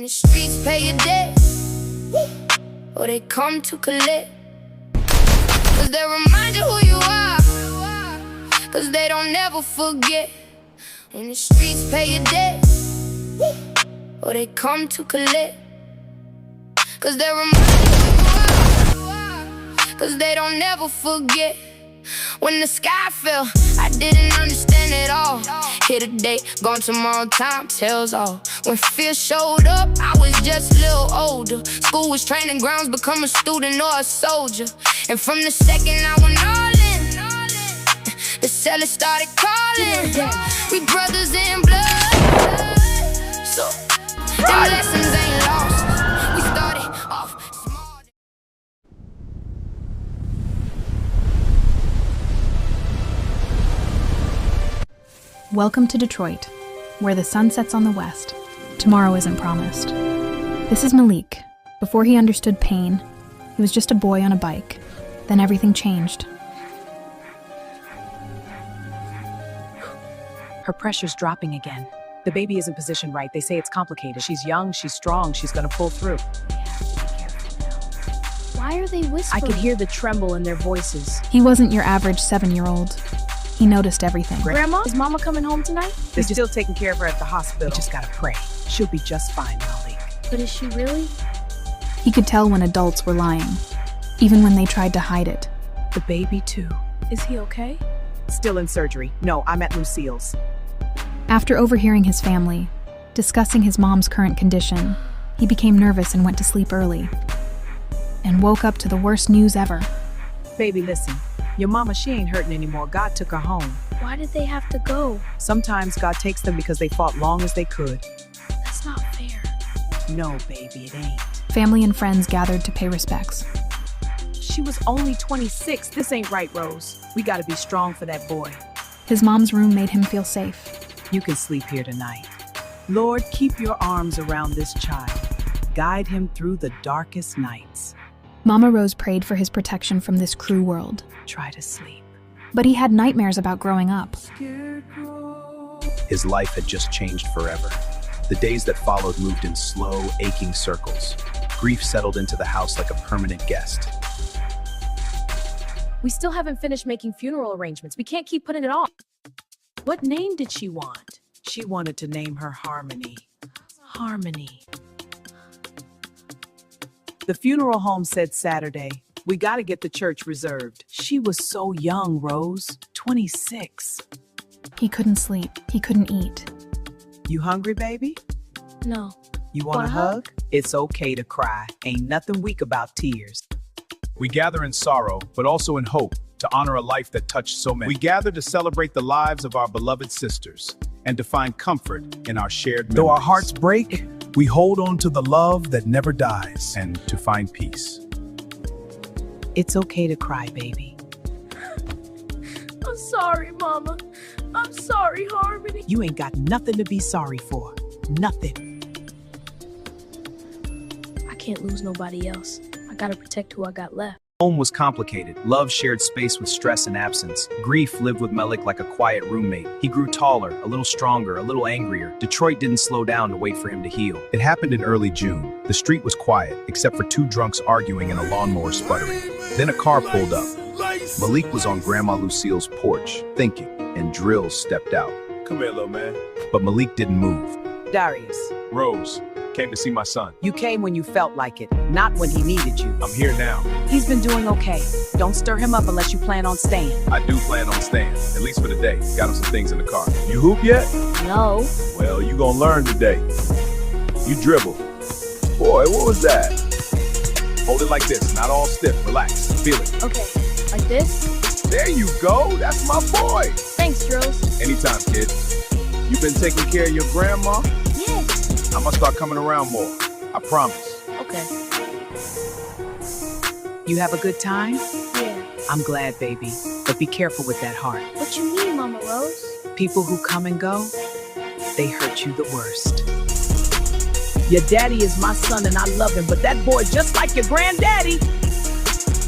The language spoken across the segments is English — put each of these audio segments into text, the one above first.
When the streets pay your debt, or they come to collect, 'cause they remind you who you are, 'cause they don't never forget. When the streets pay your debt, or they come to collect, 'cause they remind you who you are, 'cause they don't never forget. When the sky fell, I didn't understand it all. Here today, gone tomorrow, time tells all. When fear showed up, I was just a little older. School was training grounds, become a student or a soldier. And from the second I went all in, the sellers started calling. We brothers in blood, so them lessons ain't lost. We started off small. Welcome to Detroit, where the sun sets on the west. Tomorrow isn't promised. This is Malik. Before he understood pain, he was just a boy on a bike. Then everything changed. Her pressure's dropping again. The baby isn't positioned right. They say it's complicated. She's young, she's strong, she's gonna pull through. Why are they whispering? I could hear the tremble in their voices. He wasn't your average 7-year-old. He noticed everything. Grandma, is Mama coming home tonight? They're still taking care of her at the hospital. We just gotta pray. She'll be just fine, Malik. But is she really? He could tell when adults were lying, even when they tried to hide it. The baby, too. Is he okay? Still in surgery. No, I'm at Lucille's. After overhearing his family discussing his mom's current condition, he became nervous and went to sleep early, and woke up to the worst news ever. Baby, listen. Your mama, she ain't hurting anymore. God took her home. Why did they have to go? Sometimes God takes them because they fought long as they could. That's not fair. No, baby, it ain't. Family and friends gathered to pay respects. She was only 26. This ain't right, Rose. We gotta be strong for that boy. His mom's room made him feel safe. You can sleep here tonight. Lord, keep your arms around this child. Guide him through the darkest nights. Mama Rose prayed for his protection from this cruel world. Try to sleep. But he had nightmares about growing up. His life had just changed forever. The days that followed moved in slow, aching circles. Grief settled into the house like a permanent guest. We still haven't finished making funeral arrangements. We can't keep putting it off. What name did she want? She wanted to name her Harmony. Harmony. The funeral home said Saturday. We gotta get the church reserved. She was so young, Rose. 26. He couldn't sleep. He couldn't eat. You hungry, baby? No. You want a hug? It's okay to cry. Ain't nothing weak about tears. We gather in sorrow, but also in hope, to honor a life that touched so many. We gather to celebrate the lives of our beloved sisters and to find comfort in our shared memories. Though our hearts break, we hold on to the love that never dies. And to find peace. It's okay to cry, baby. I'm sorry, Mama. I'm sorry, Harmony. You ain't got nothing to be sorry for. Nothing. I can't lose nobody else. I gotta protect who I got left. Home was complicated. Love shared space with stress and absence. Grief lived with Malik like a quiet roommate. He grew taller, a little stronger, a little angrier. Detroit didn't slow down to wait for him to heal. It happened in early June. The street was quiet, except for 2 drunks arguing and a lawnmower sputtering. Then a car pulled up. Malik was on Grandma Lucille's porch, thinking, and Drills stepped out. Come here, little man. But Malik didn't move. Darius, Rose, came to see my son. you came when you felt like it, not when he needed you. I'm here now. He's been doing okay. Don't stir him up unless you plan on staying. I do plan on staying, at least for the day. Got him some things in the car. You hoop yet? No. Well, you gonna learn today. You dribble. Boy, what was that? Hold it like this, not all stiff. Relax, feel it. Okay. Like this? There you go, that's my boy. Thanks, Drills. Anytime, kid. You been taking care of your grandma? Yeah. I'm gonna start coming around more. I promise. Okay. You have a good time? Yeah. I'm glad, baby. But be careful with that heart. What you mean, Mama Rose? People who come and go, they hurt you the worst. Your daddy is my son and I love him, but that boy just like your granddaddy.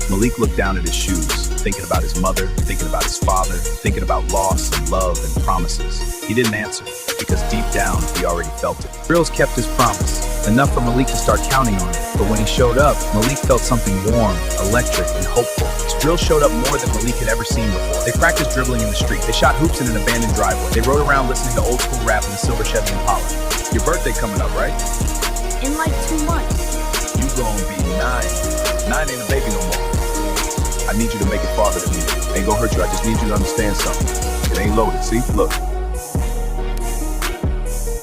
Malik looked down at his shoes. thinking about his mother, thinking about his father, thinking about loss and love and promises. He didn't answer because deep down he already felt it. Drills kept his promise, enough for Malik to start counting on it. But when he showed up, Malik felt something warm, electric, and hopeful. Drills showed up more than Malik had ever seen before. They practiced dribbling in the street. They shot hoops in an abandoned driveway. They rode around listening to old school rap in the silver Chevy Impala. Your birthday coming up, right? In like 2 months. You gonna be 9. 9 ain't a baby no more. I need you to make it farther than me. Ain't gonna hurt you. I just need you to understand something. It ain't loaded. See? Look.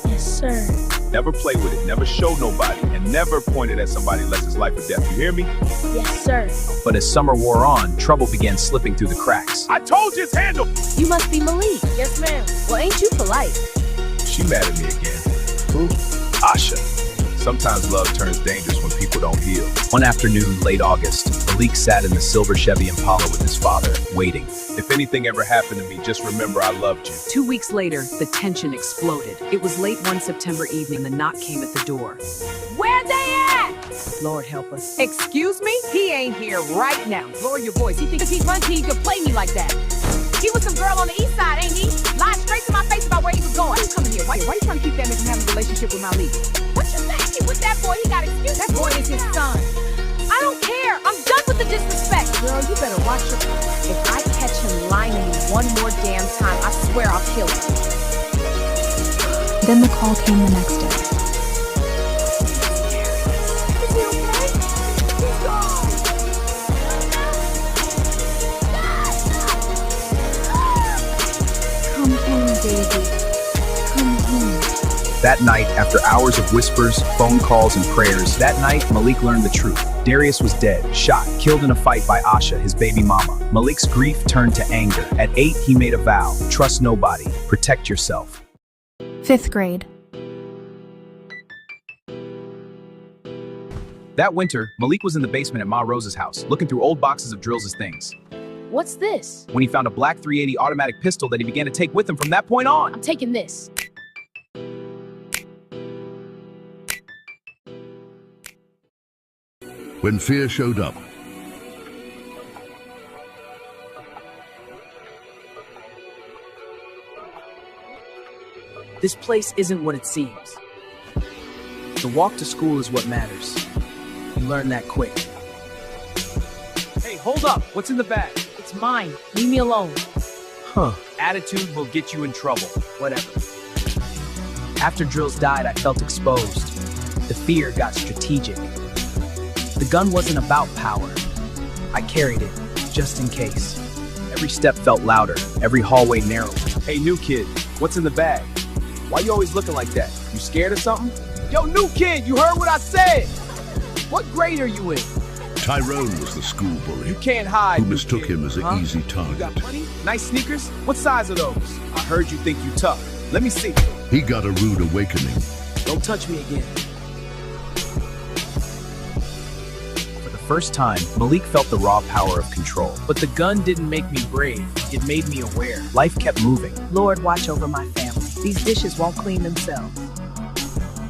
Yes, sir. Never play with it. Never show nobody. And never point it at somebody unless it's life or death. You hear me? Yes, sir. But as summer wore on, trouble began slipping through the cracks. I told you it's handled. You must be Malik. Yes, ma'am. Well, ain't you polite? She mad at me again. Who? Asha. Sometimes love turns dangerous when people don't heal. One afternoon, late August, Malik sat in the silver Chevy Impala with his father, waiting. If anything ever happened to me, just remember I loved you. 2 weeks later, the tension exploded. It was late one September evening. The knock came at the door. Where they at? Lord help us. Excuse me? He ain't here right now. Lower your voice. He thinks he's run till he could play me like that. He was some girl on the east side, ain't he? Lied straight to my face about where he was going. Why you coming here? Why you trying to keep that man from having a relationship with Malik? What you think? With that boy, he got excuse. That boy is his son. I don't care. I'm done with the disrespect. Girl, you better watch your... If I catch him lying to me one more damn time, I swear I'll kill him. Then the call came the next day. Is he okay? He's gone. Come home, baby. Come home. That night, after hours of whispers, phone calls, and prayers, that night, Malik learned the truth. Darius was dead, shot, killed in a fight by Asha, his baby mama. Malik's grief turned to anger. At 8, he made a vow: trust nobody, protect yourself. 5th grade. That winter, Malik was in the basement at Ma Rose's house, looking through old boxes of Drills' things, What's this? when he found a black .380 automatic pistol that he began to take with him from that point on. I'm taking this. When fear showed up, This place isn't what it seems. The walk to school is what matters. You learn that quick. Hey, hold up! What's in the bag? It's mine. Leave me alone. Huh. Attitude will get you in trouble. Whatever. After Drills died, I felt exposed. The fear got strategic. The gun wasn't about power. I carried it, just in case. Every step felt louder, every hallway narrower. Hey, new kid, what's in the bag? Why you always looking like that? You scared of something? Yo, new kid, you heard what I said! What grade are you in? Tyrone was the school bully You can't hide. who new mistook kid. him as an Huh? easy You got target. money? Nice sneakers? What size are those? I heard you think you tough. Let me see. He got a rude awakening. Don't touch me again. For the first time, Malik felt the raw power of control. But the gun didn't make me brave. It made me aware. Life kept moving. Lord, watch over my family. These dishes won't clean themselves.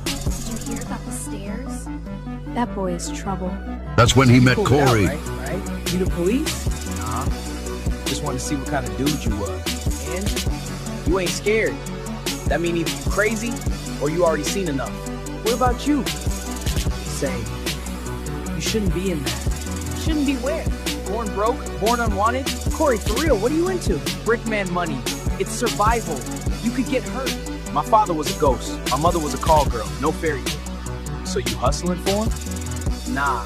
Did you hear about the stairs? That boy is trouble. That's when he met Pulled it out, Corey. right? You the police? Nah. Just wanted to see what kind of dude you were. And you ain't scared. That mean either you crazy or you already seen enough. What about you? Say, you shouldn't be in that. Shouldn't be where? Born broke? Born unwanted? Corey, for real, what are you into? Brickman money. It's survival. You could get hurt. My father was a ghost. My mother was a call girl. No fairy tale. So you hustling for him? Nah,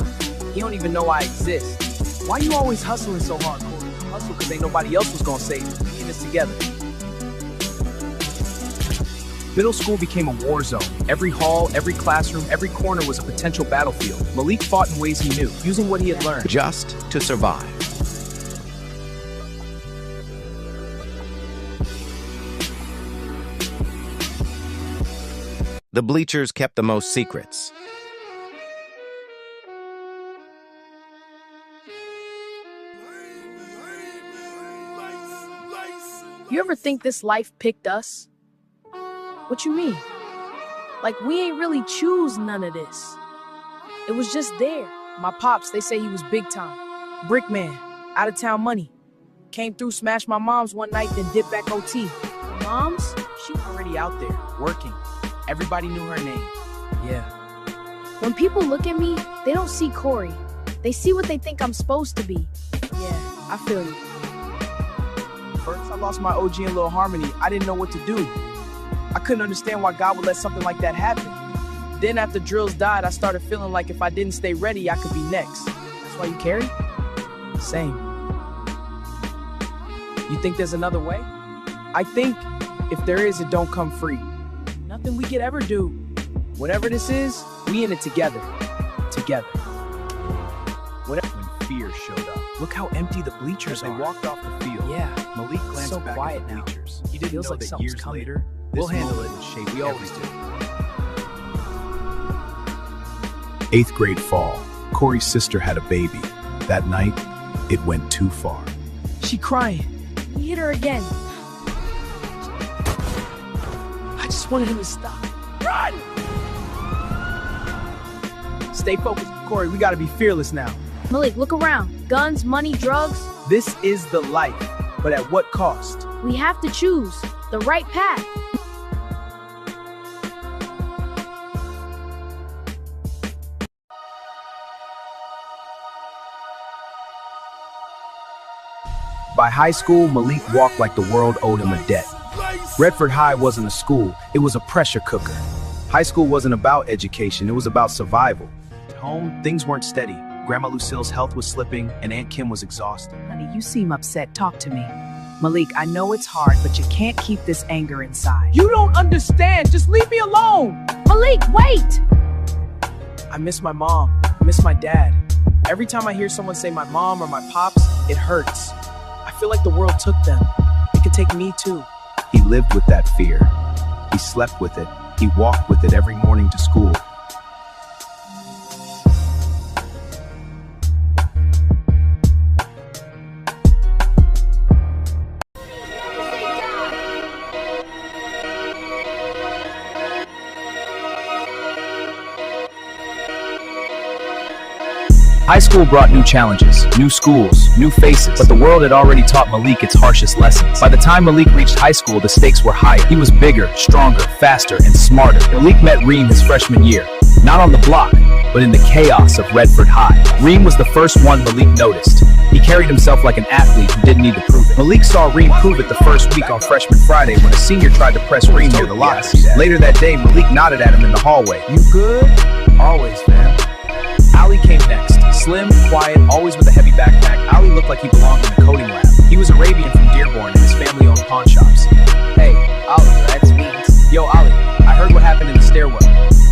he don't even know I exist. Why you always hustling so hard, Corey? Hustle because ain't nobody else was gonna save you. We in this together. Middle school became a war zone. Every hall, every classroom, every corner was a potential battlefield. Malik fought in ways he knew, using what he had learned. just to survive. The bleachers kept the most secrets. You ever think this life picked us? What you mean? Like we ain't really choose none of this. It was just there. My pops, they say he was big time. Brickman, out of town money. Came through, smashed my mom's one night, then dipped back OT. Moms? She was already out there, working. Everybody knew her name. Yeah. When people look at me, they don't see Corey. They see what they think I'm supposed to be. Yeah, I feel you. First, I lost my OG and Lil Harmony. I didn't know what to do. I couldn't understand why God would let something like that happen. Then after Drills died, I started feeling like if I didn't stay ready, I could be next. That's why you carry? Same. You think there's another way? I think if there is, it don't come free. Nothing we could ever do. Whatever this is, we in it together. Together. Whatever. When fear showed up, look how empty the bleachers are. They walked off the field. Yeah. Malik glanced So back quiet at the now. bleachers. He didn't Feels know like that something's years coming. later, We'll this handle moment it. would shape We always everything. 8th grade fall. Corey's sister had a baby. That night, it went too far. She crying. He hit her again. I just wanted him to stop. Run! Stay focused, Corey. We gotta be fearless now. Malik, look around. Guns, money, drugs. This is the life, but at what cost? We have to choose the right path. By high school, Malik walked like the world owed him a debt. Redford High wasn't a school, it was a pressure cooker. High school wasn't about education, it was about survival. At home, things weren't steady. Grandma Lucille's health was slipping, and Aunt Kim was exhausted. Honey, you seem upset. Talk to me. Malik, I know it's hard, but you can't keep this anger inside. You don't understand. Just leave me alone. Malik, wait! I miss my mom. I miss my dad. Every time I hear someone say my mom or my pops, it hurts. I feel like the world took them. It could take me too. He lived with that fear. He slept with it. He walked with it every morning to school. High school brought new challenges, new schools, new faces, but the world had already taught Malik its harshest lessons. By the time Malik reached high school, the stakes were higher. He was bigger, stronger, faster, and smarter. Malik met Reem his freshman year, not on the block, but in the chaos of Redford High. Reem was the first one Malik noticed. He carried himself like an athlete who didn't need to prove it. Malik saw Reem prove it the first week on freshman Friday when a senior tried to press Reem near the lockers. Later that day, Malik nodded at him in the hallway. You good? Always, fam. Ali came next. Slim, quiet, always with a heavy backpack. Ali looked like he belonged in a coding lab. He was Arabian from Dearborn and his family owned pawn shops. Hey, Ali, that's me. Yo, Ali, I heard what happened in the stairwell.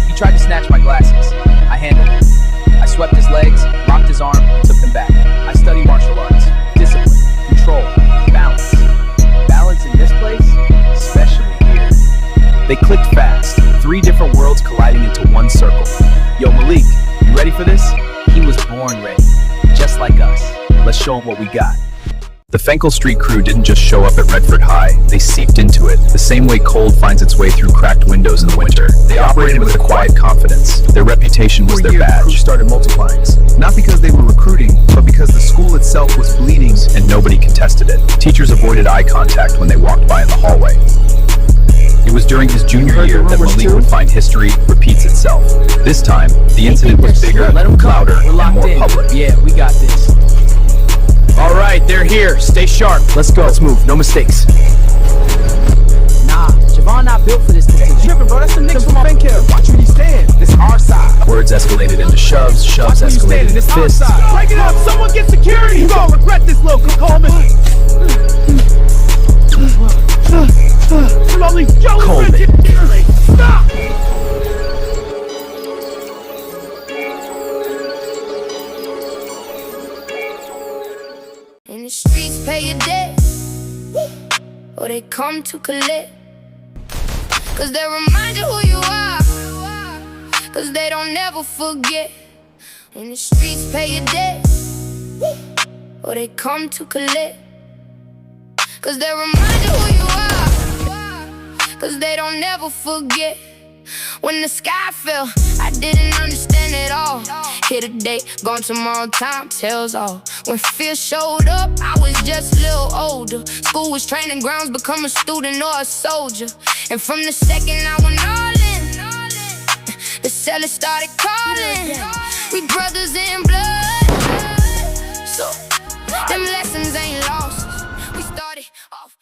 He tried to snatch my glasses. I handled it. I swept his legs, locked his arm, took them back. I study martial arts. Discipline, control, balance. Balance in this place? Especially here. They clicked fast, 3 different worlds colliding into one circle. Yo, Malik, you ready for this? He was born ready, just like us. Let's show him what we got. The Fenkel Street crew didn't just show up at Redford High, they seeped into it, the same way cold finds its way through cracked windows in the winter. They operated with a quiet confidence. Their reputation was their badge. The crew started multiplying, not because they were recruiting, but because the school itself was bleeding and nobody contested it. Teachers avoided eye contact when they walked by in the hallway. It was during his junior year that Malik would find history repeats itself. This time, the incident was bigger, louder, and more public. Yeah, we got this. All right, they're here. Stay sharp. Let's go. Let's move. No mistakes. Nah, Javon not built for this distance. Tripping, bro. That's the Knicks from Fenkel. Watch where he stands. This our side. Words escalated into shoves. Shoves escalated into fists. Break it up. Someone get security. You gonna regret this, local Coleman. Coleman. Stop. In the streets, pay your debt, or they come to collect. Cause they remind you who you are, cause they don't never forget. In the streets, pay your debt, or they come to collect. Cause they remind you who you are, cause they don't never forget. When the sky fell, I didn't understand it all. Here today, gone tomorrow, time tells all. When fear showed up, I was just a little older. School was training grounds, become a student or a soldier. And from the second I went all in, the sellers started calling. We brothers in blood, so them lessons ain't lost. We started off.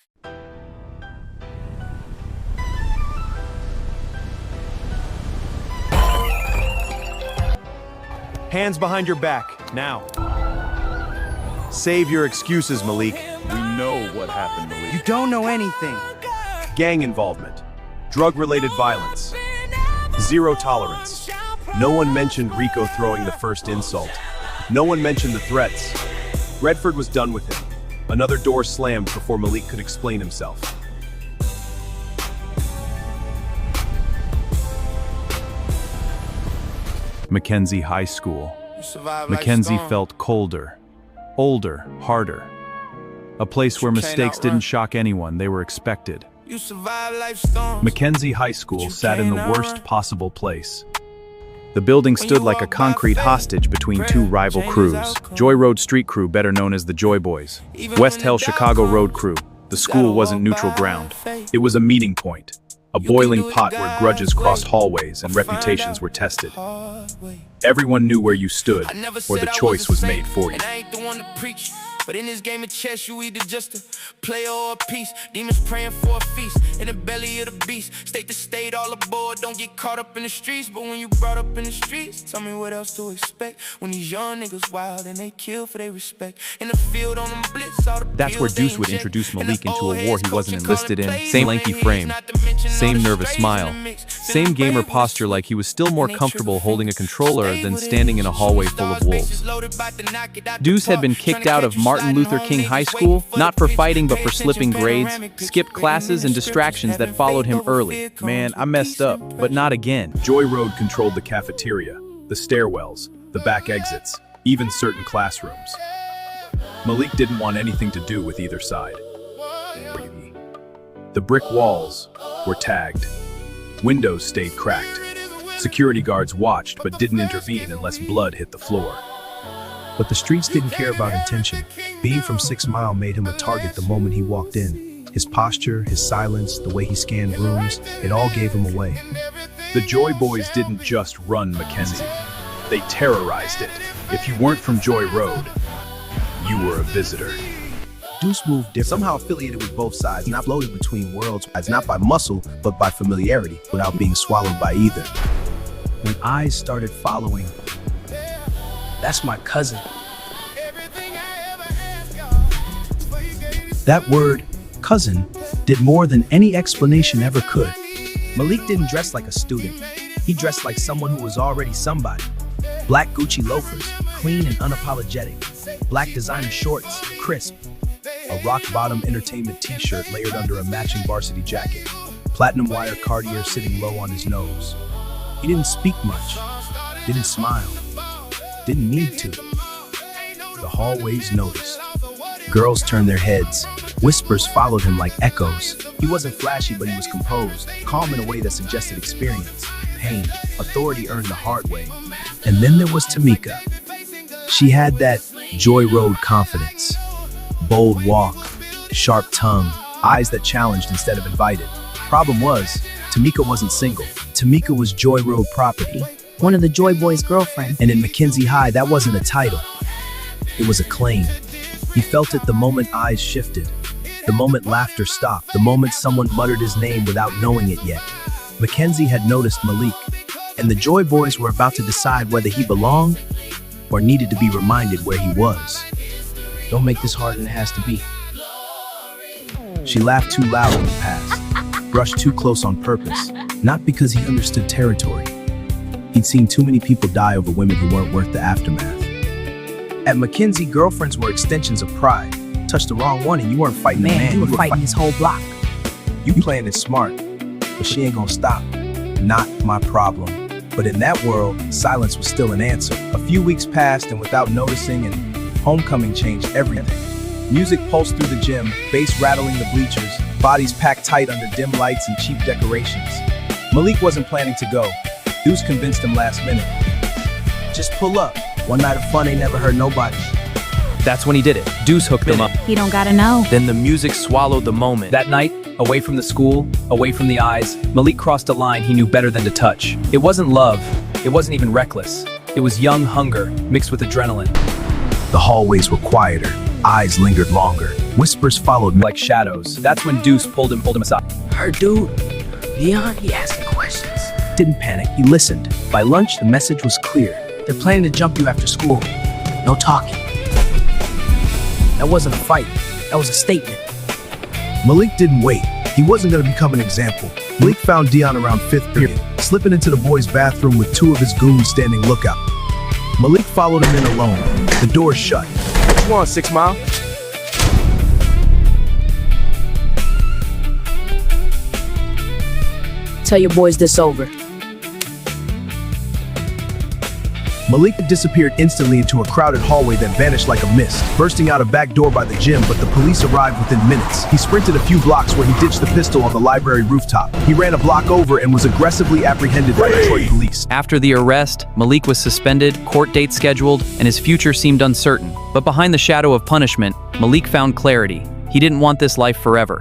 Hands behind your back, now. Save your excuses, Malik. We know what happened, Malik. You don't know anything. Gang involvement, drug-related violence, zero tolerance. No one mentioned Rico throwing the first insult. No one mentioned the threats. Redford was done with him. Another door slammed before Malik could explain himself. Mackenzie High School. Mackenzie felt colder, older, harder. A place where mistakes didn't shock anyone, they were expected. Mackenzie High School sat in the worst possible place. The building stood like a concrete hostage between two rival crews. Joy Road Street Crew, better known as the Joy Boys. West Hell Chicago Road Crew. The school wasn't neutral ground. It was a meeting point, a boiling pot where grudges crossed hallways and reputations were tested. Everyone knew where you stood, or the choice was made for you. But in this game of chess, you either just a player or a piece. Demons praying for a feast in the belly of the beast. State to state, all aboard, don't get caught up in the streets. But when you brought up in the streets, tell me what else to expect. When these young niggas wild and they kill for their respect. In the field on them blitz, all the That's where Deuce would introduce Malik into a war he wasn't enlisted in. Same lanky frame, same nervous smile, same gamer posture, like he was still more comfortable holding a controller than standing in a hallway full of wolves. Deuce had been kicked out of Martin Luther King High School, not for fighting but for slipping grades, skipped classes, and distractions that followed him early. Man, I messed up, but not again. Joy Road controlled the cafeteria, the stairwells, the back exits, even certain classrooms. Malik didn't want anything to do with either side. The brick walls were tagged. Windows stayed cracked. Security guards watched but didn't intervene unless blood hit the floor. But the streets didn't care about intention. Being from 6 Mile made him a target the moment he walked in. His posture, his silence, the way he scanned rooms, it all gave him away. The Joy Boys didn't just run Mackenzie. They terrorized it. If you weren't from Joy Road, you were a visitor. Deuce moved different, somehow affiliated with both sides, not floated between worlds, as not by muscle, but by familiarity, without being swallowed by either. When eyes started following, That's my cousin. that word, cousin, did more than any explanation ever could. Malik didn't dress like a student. He dressed like someone who was already somebody. Black Gucci loafers, clean and unapologetic. Black designer shorts, crisp. A rock-bottom entertainment t-shirt layered under a matching varsity jacket. Platinum wire Cartier sitting low on his nose. He didn't speak much. Didn't smile. Didn't need to. The hallways noticed. Girls turned their heads. Whispers followed him like echoes. He wasn't flashy, but he was composed, calm in a way that suggested experience, pain, authority earned the hard way. And then there was Tamika. She had that Joy Road confidence. Bold walk, sharp tongue, eyes that challenged instead of invited. Problem was, Tamika wasn't single. Tamika was Joy Road property. One of the Joy Boys' girlfriend. And in Mackenzie High, that wasn't a title. It was a claim. He felt it the moment eyes shifted, the moment laughter stopped, the moment someone muttered his name without knowing it yet. Mackenzie had noticed Malik, and the Joy Boys were about to decide whether he belonged or needed to be reminded where he was. Don't make this harder than it has to be. She laughed too loud in the past, brushed too close on purpose, not because he understood territory. He'd seen too many people die over women who weren't worth the aftermath. At Mackenzie, girlfriends were extensions of pride. Touched the wrong one and you weren't fighting a man. You were fighting his whole block. You playing it smart, but she ain't gonna stop. Not my problem. But in that world, silence was still an answer. A few weeks passed and without noticing, and homecoming changed everything. Music pulsed through the gym, bass rattling the bleachers, bodies packed tight under dim lights and cheap decorations. Malik wasn't planning to go. Deuce convinced him last minute. Just pull up. One night of fun ain't never hurt nobody. That's when he did it. Deuce hooked them up. He don't gotta know. Then the music swallowed the moment. That night, away from the school, away from the eyes, Malik crossed a line he knew better than to touch. It wasn't love. It wasn't even reckless. It was young hunger mixed with adrenaline. The hallways were quieter. Eyes lingered longer. Whispers followed Like shadows. That's when Deuce pulled him aside. Her dude, Leon, he asking questions. Didn't panic, he listened. By lunch, the message was clear. They're planning to jump you after school. No talking. That wasn't a fight. That was a statement. Malik didn't wait. He wasn't going to become an example. Malik found Dion around 5th period, slipping into the boys' bathroom with 2 of his goons standing lookout. Malik followed him in alone. The door shut. What you want, 6 Mile? Tell your boys this over. Malik disappeared instantly into a crowded hallway that vanished like a mist, bursting out a back door by the gym, but the police arrived within minutes. He sprinted a few blocks where he ditched the pistol on the library rooftop. He ran a block over and was aggressively apprehended by Detroit police. After the arrest, Malik was suspended, court date scheduled, and his future seemed uncertain. But behind the shadow of punishment, Malik found clarity. He didn't want this life forever.